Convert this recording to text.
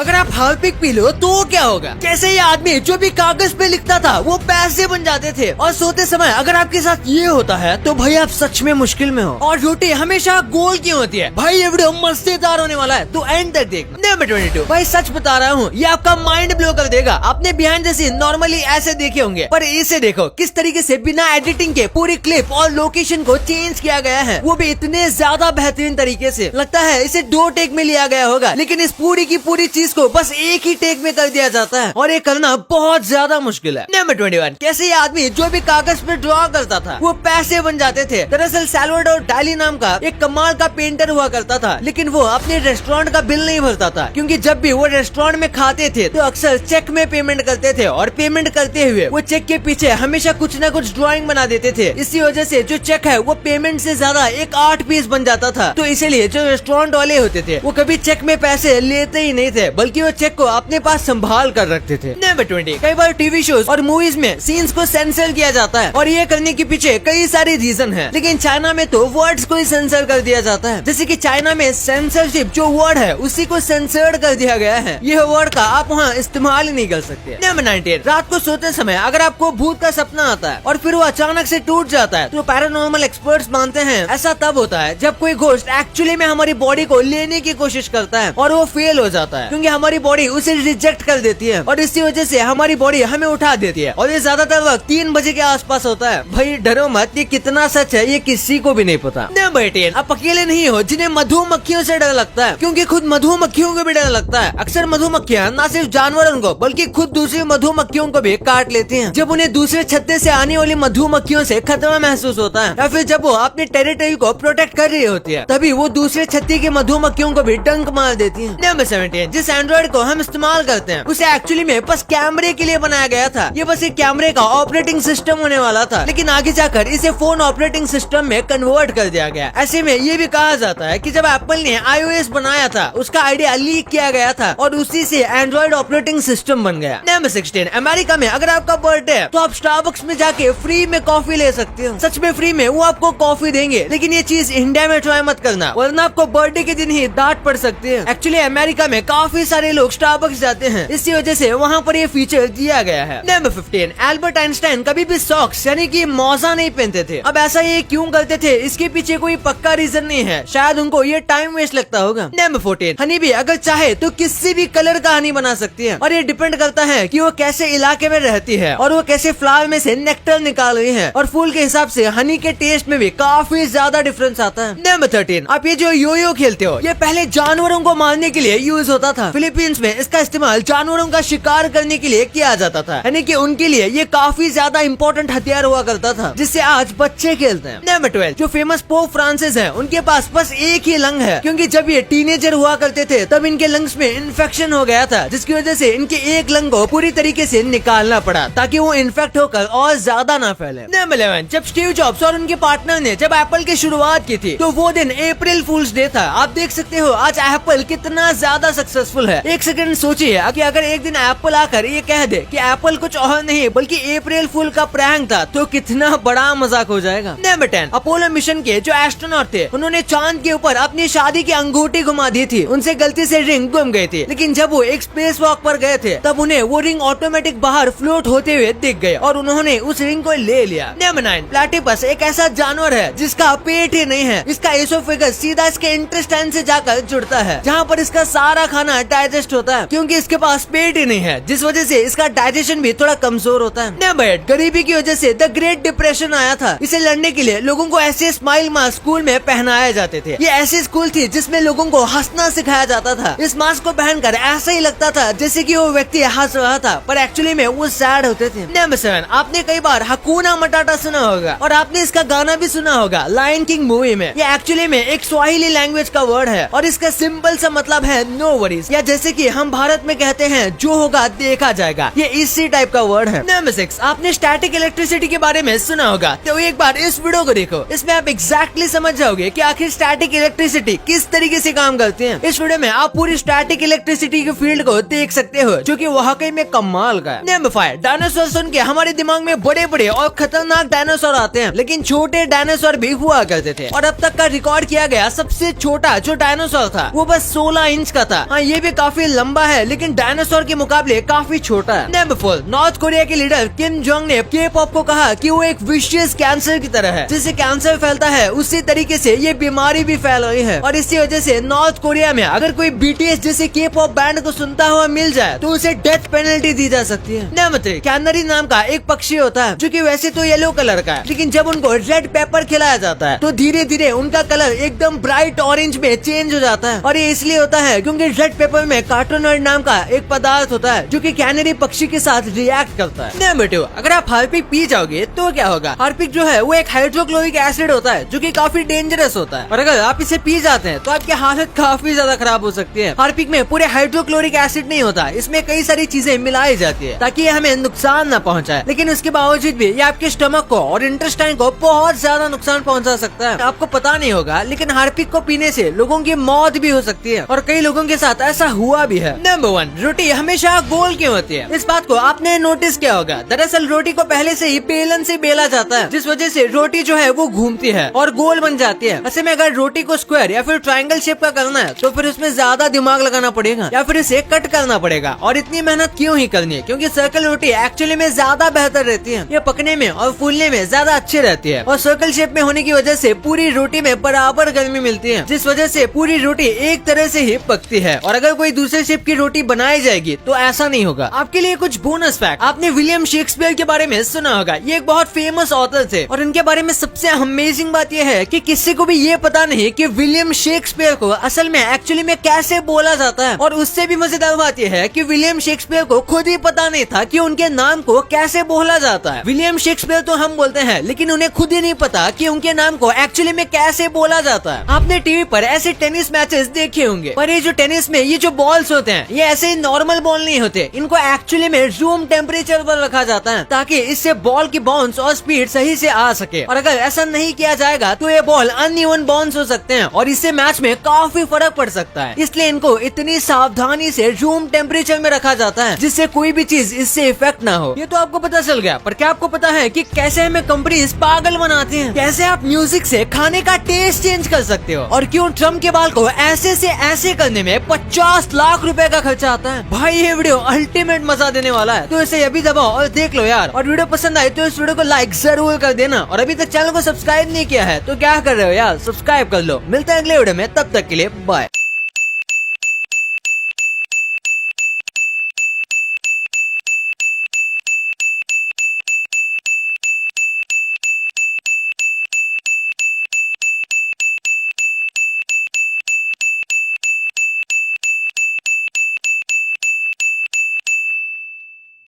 अगर आप Harpic P low तो क्या होगा? कैसे ये आदमी जो भी कागज पे लिखता था वो पैसे बन जाते थे। और सोते समय अगर आपके साथ ये होता है तो भाई आप सच में मुश्किल में हो। और रोटी हमेशा गोल क्यों होती है? भाई ये वीडियो मजेदार होने वाला है तो एंड तक देखना। नंबर 22, भाई सच बता रहा हूँ ये आपका माइंड ब्लो कर देगा। आपने बिहाइंड द सीन नॉर्मली ऐसे देखे होंगे, पर इसे देखो किस तरीके से बिना एडिटिंग के पूरी क्लिप और लोकेशन को चेंज किया गया है, वो भी इतने ज्यादा बेहतरीन तरीके से। लगता है इसे 2 टेक में लिया गया होगा, लेकिन इस पूरी की पूरी चीज को बस एक ही टेक में कर दिया जाता है और ये करना बहुत ज्यादा मुश्किल है। नंबर 21, कैसे ये आदमी जो भी कागज पे ड्रॉ करता था वो पैसे बन जाते थे। दरअसल सैल्वाडोर डाली नाम का एक कमाल का पेंटर हुआ करता था, लेकिन वो अपने रेस्टोरेंट का बिल नहीं भरता था, क्योंकि जब भी वो रेस्टोरेंट में खाते थे तो अक्सर चेक में पेमेंट करते थे और पेमेंट करते हुए वो चेक के पीछे हमेशा कुछ न कुछ ड्राइंग बना देते थे। इसी वजह से जो चेक है वो पेमेंट से ज्यादा एक आर्ट पीस बन जाता था। तो इसीलिए जो रेस्टोरेंट वाले होते थे वो कभी चेक में पैसे लेते ही नहीं थे, बल्कि वो चेक को अपने पास संभाल कर रखते थे। नंबर 20, कई बार टीवी शोज और मूवीज में सीन्स को सेंसर किया जाता है और ये करने के पीछे कई सारे रीजन है, लेकिन चाइना में तो वर्ड्स को ही सेंसर कर दिया जाता है। जैसे कि चाइना में सेंसरशिप जो वर्ड है उसी को सेंसर्ड कर दिया गया है। यह वर्ड का आप वहाँ इस्तेमाल ही नहीं कर सकते। नंबर 19, रात को सोते समय अगर आपको भूत का सपना आता है और फिर वो अचानक से टूट जाता है तो पैरानॉर्मल एक्सपर्ट्स मानते हैं ऐसा तब होता है जब कोई घोस्ट एक्चुअली में हमारी बॉडी को लेने की कोशिश करता है और वो फेल हो जाता है, क्योंकि हमारी बॉडी उसे रिजेक्ट कर देती है और इसी वजह से हमारी बॉडी हमें उठा देती है। और ये ज्यादातर वक्त 3 बजे के आसपास होता है। भाई डरो मत, ये कितना सच है ये किसी को भी नहीं पता। नंबर 10, आप अकेले नहीं हो जिन्हें मधुमक्खियों से डर लगता है, क्योंकि खुद मधुमक्खियों को भी डर लगता है। अक्सर मधुमक्खियाँ न सिर्फ जानवरों को बल्कि खुद दूसरी मधुमक्खियों को भी काट लेती हैं। जब उन्हें दूसरे छत्ते से आने वाली मधुमक्खियों से खतरा महसूस होता है या फिर जब वो अपने टेरिटरी को प्रोटेक्ट कर रही होती है, तभी वो दूसरे छत्ते की मधुमक्खियों को भी डंक मार देती है। नंबर 17, जिस एंड्रॉइड को हम इस्तेमाल करते हैं उसे एक्चुअली में बस कैमरे के लिए बनाया गया था। ये बस एक कैमरे का ऑपरेटिंग सिस्टम होने वाला था, लेकिन आगे जाकर इसे फोन ऑपरेटिंग सिस्टम में कन्वर्ट कर दिया गया। ऐसे में ये भी कहा जाता है कि जब एप्पल ने iOS बनाया था उसका आइडिया लीक किया गया था और उसी से एंड्रॉइड ऑपरेटिंग सिस्टम बन गया। नंबर 16, अमेरिका में अगर आपका बर्थडे है तो आप स्टारबक्स में जाके फ्री में कॉफी ले सकते हो। सच में फ्री में वो आपको कॉफी देंगे, लेकिन ये चीज इंडिया में ट्राई मत करना वरना आपको बर्थडे के दिन ही डांट पड़ सकती है। एक्चुअली अमेरिका में काफी सारे लोग स्टारबक्स जाते हैं, इसी वजह से वहाँ पर ये फीचर दिया गया है। नंबर 15, एल्बर्ट आइंस्टाइन कभी भी सॉक्स यानी कि मोजा नहीं पहनते थे। अब ऐसा ये क्यों करते थे इसके पीछे कोई पक्का रीजन नहीं है, शायद उनको ये टाइम वेस्ट लगता होगा। नंबर 14, हनी भी अगर चाहे तो किसी भी कलर का हनी बना सकती है और ये डिपेंड करता है कि वो कैसे इलाके में रहती है और वो कैसे फ्लावर में से नेक्टर निकाल रही है, और फूल के हिसाब से हनी के टेस्ट में भी काफी ज्यादा डिफरेंस आता है। नंबर 13, आप ये जो यो खेलते हो ये पहले जानवरों को मारने के लिए यूज होता था। फिलीपींस में इसका इस्तेमाल जानवरों का शिकार करने के लिए किया जाता था, यानी कि उनके लिए ये काफी ज्यादा इम्पोर्टेंट हथियार हुआ करता था जिससे आज बच्चे खेलते हैं। नंबर 12, जो फेमस पोप फ्रांसिस हैं उनके पास बस एक ही लंग है, क्योंकि जब ये टीनेजर हुआ करते थे तब इनके लंग्स में इन्फेक्शन हो गया था, जिसकी वजह से इनके एक लंग को पूरी तरीके से निकालना पड़ा ताकि वो इन्फेक्ट होकर और ज्यादा ना फैले। नंबर 11, जब स्टीव जॉब्स और उनके पार्टनर ने जब एप्पल की शुरुआत की थी तो वो दिन अप्रैल फूल्स डे था। आप देख सकते हो आज एप्पल कितना ज्यादा सक्सेसफुल है। एक सेकंड सोचिए कि अगर एक दिन एप्पल आकर ये कह दे कि एप्पल कुछ और नहीं बल्कि अप्रैल फूल का प्रैंक था तो कितना बड़ा मजाक हो जाएगा। नंबर 10, अपोलो मिशन के जो एस्ट्रोनॉट थे उन्होंने चांद के ऊपर अपनी शादी की अंगूठी घुमा दी थी। उनसे गलती से रिंग गुम गई थी, लेकिन जब वो एक स्पेस वॉक पर गए थे तब उन्हें वो रिंग ऑटोमेटिक बाहर फ्लोट होते हुए दिख गए और उन्होंने उस रिंग को ले लिया। नंबर 9, प्लेटिपस एक ऐसा जानवर है जिसका पेट ही नहीं है। इसका एसोफेगस सीधा इसके इंटेस्टाइन से जाकर जुड़ता है, जहाँ पर इसका सारा खाना डाइजेस्ट होता है, क्योंकि इसके पास पेट ही नहीं है, जिस वजह से इसका डाइजेशन भी थोड़ा कमजोर होता है। नंबर 8, गरीबी की वजह से द ग्रेट डिप्रेशन आया था। इसे लड़ने के लिए लोगों को ऐसे स्माइल मास्क स्कूल में पहनाए जाते थे। ये ऐसी स्कूल थी जिसमें लोगों को हंसना सिखाया जाता था। इस मास्क को पहनकर ऐसा ही लगता था जैसे कि वो व्यक्ति हंस रहा था, पर एक्चुअली में वो सैड होते थे। नंबर 7, आपने कई बार हकूना मटाटा सुना होगा और आपने इसका गाना भी सुना होगा लायन किंग मूवी में। ये एक्चुअली में एक स्वाहिली लैंग्वेज का वर्ड है और इसका सिंपल सा मतलब है नो वरीज, या जैसे कि हम भारत में कहते हैं जो होगा देखा जाएगा। ये इसी टाइप का वर्ड है। नंबर 6, आपने स्टैटिक इलेक्ट्रिसिटी के बारे में सुना होगा, तो एक बार इस वीडियो को देखो, इसमें आप एग्जैक्टली समझ जाओगे कि आखिर स्टैटिक इलेक्ट्रिसिटी किस तरीके से काम करती है। इस वीडियो में आप पूरी स्टैटिक इलेक्ट्रिसिटी के फील्ड को देख सकते हो, जो कि वाकई में कमाल का है। नंबर 5, डायनासोर सुन के हमारे दिमाग में बड़े बड़े और खतरनाक डायनासोर आते हैं, लेकिन छोटे डायनासोर भी हुआ करते थे और अब तक का रिकॉर्ड किया गया सबसे छोटा जो डायनासोर था वो बस 16 इंच का था। हाँ, ये भी में काफी लंबा है लेकिन डायनासोर के मुकाबले काफी छोटा है। नंबर 4, नॉर्थ कोरिया के लीडर किम जोंग ने के पॉप को कहा कि वो एक विशियस कैंसर की तरह है। जैसे कैंसर फैलता है उसी तरीके से ये बीमारी भी फैल रही है और इसी वजह से नॉर्थ कोरिया में अगर कोई बीटीएस जैसे के पॉप बैंड को सुनता हुआ मिल जाए तो उसे डेथ पेनल्टी दी जा सकती है। नंबर 3, कैनरी नाम का एक पक्षी होता है जो कि वैसे तो येलो कलर का है, लेकिन जब उनको रेड पेपर खिलाया जाता है तो धीरे धीरे उनका कलर एकदम ब्राइट ऑरेंज में चेंज हो जाता है। और ये इसलिए होता है क्योंकि रेड पेपर में कार्टोनॉइड नाम का एक पदार्थ होता है जो कि कैनरी पक्षी के साथ रिएक्ट करता है। नंबर 2, अगर आप हार्पिक पी जाओगे तो क्या होगा। हार्पिक जो है वो एक हाइड्रोक्लोरिक एसिड होता है जो कि काफी डेंजरस होता है और अगर आप इसे पी जाते हैं तो आपकी हालत काफी ज्यादा खराब हो सकती है। हार्पिक में पूरे हाइड्रोक्लोरिक एसिड नहीं होता, इसमें कई सारी चीजें मिलाई जाती है ताकि ये हमें नुकसान न पहुंचाए, लेकिन उसके बावजूद भी ये आपके स्टमक को और इंटेस्टाइन को बहुत ज्यादा नुकसान पहुंचा सकता है। आपको पता नहीं होगा लेकिन हार्पिक को पीने से लोगों की मौत भी हो सकती है और कई लोगों के साथ ऐसा हुआ भी है। नंबर 1, रोटी हमेशा गोल क्यों होती है। इस बात को आपने नोटिस किया होगा। दरअसल रोटी को पहले से ही बेलन से बेला जाता है जिस वजह से रोटी जो है वो घूमती है और गोल बन जाती है। ऐसे में अगर रोटी को स्क्वायर या फिर ट्रायंगल शेप का करना है तो फिर उसमें ज्यादा दिमाग लगाना पड़ेगा या फिर इसे कट करना पड़ेगा। और इतनी मेहनत क्यों ही करनी है, क्योंकि सर्कल रोटी एक्चुअली में ज्यादा बेहतर रहती है। ये पकने में और फूलने में ज्यादा अच्छी रहती है और सर्कल शेप में होने की वजह से पूरी रोटी में बराबर गर्मी मिलती है जिस वजह से पूरी रोटी एक तरह से ही पकती है। और अगर कोई दूसरे शेप की रोटी बनाई जाएगी तो ऐसा नहीं होगा। आपके लिए कुछ बोनस फैक्ट, आपने विलियम शेक्सपियर के बारे में सुना होगा। ये एक बहुत फेमस ऑथर थे और इनके बारे में सबसे अमेजिंग बात यह है कि किसी को भी ये पता नहीं कि विलियम शेक्सपियर को असल में एक्चुअली में कैसे बोला जाता है। और उससे भी मजेदार बात यह है कि विलियम शेक्सपियर को खुद ही पता नहीं था कि उनके नाम को कैसे बोला जाता है। विलियम शेक्सपियर तो हम बोलते हैं लेकिन उन्हें खुद ही नहीं पता कि उनके नाम को एक्चुअली में कैसे बोला जाता है। आपने टीवी पर ऐसे टेनिस मैचेस देखे होंगे, पर ये जो टेनिस में ये जो बॉल्स होते हैं ये ऐसे ही नॉर्मल बॉल नहीं होते। इनको एक्चुअली में रूम टेम्परेचर पर रखा जाता है ताकि इससे बॉल की बाउंस और स्पीड सही से आ सके। और अगर ऐसा नहीं किया जाएगा तो ये बॉल अनइवन बाउंस हो सकते हैं और इससे मैच में काफी फर्क पड़ सकता है। इसलिए इनको इतनी सावधानी से रूम टेम्परेचर में रखा जाता है जिससे कोई भी चीज इससे इफेक्ट ना हो। ये तो आपको पता चल गया, पर क्या आपको पता है कि कैसे हमें कंपनीज पागल बनाती हैं? कैसे आप म्यूजिक से खाने का टेस्ट चेंज कर सकते हो और क्यों ट्रम्प के बाल को ऐसे से ऐसे करने में 50 लाख रुपए का खर्चा आता है। भाई ये वीडियो अल्टीमेट मजा देने वाला है, तो इसे अभी दबाओ और देख लो यार। और वीडियो पसंद आए तो इस वीडियो को लाइक जरूर कर देना और अभी तक चैनल को सब्सक्राइब नहीं किया है तो क्या कर रहे हो यार, सब्सक्राइब कर लो। मिलते हैं अगले वीडियो में, तब तक के लिए बाय।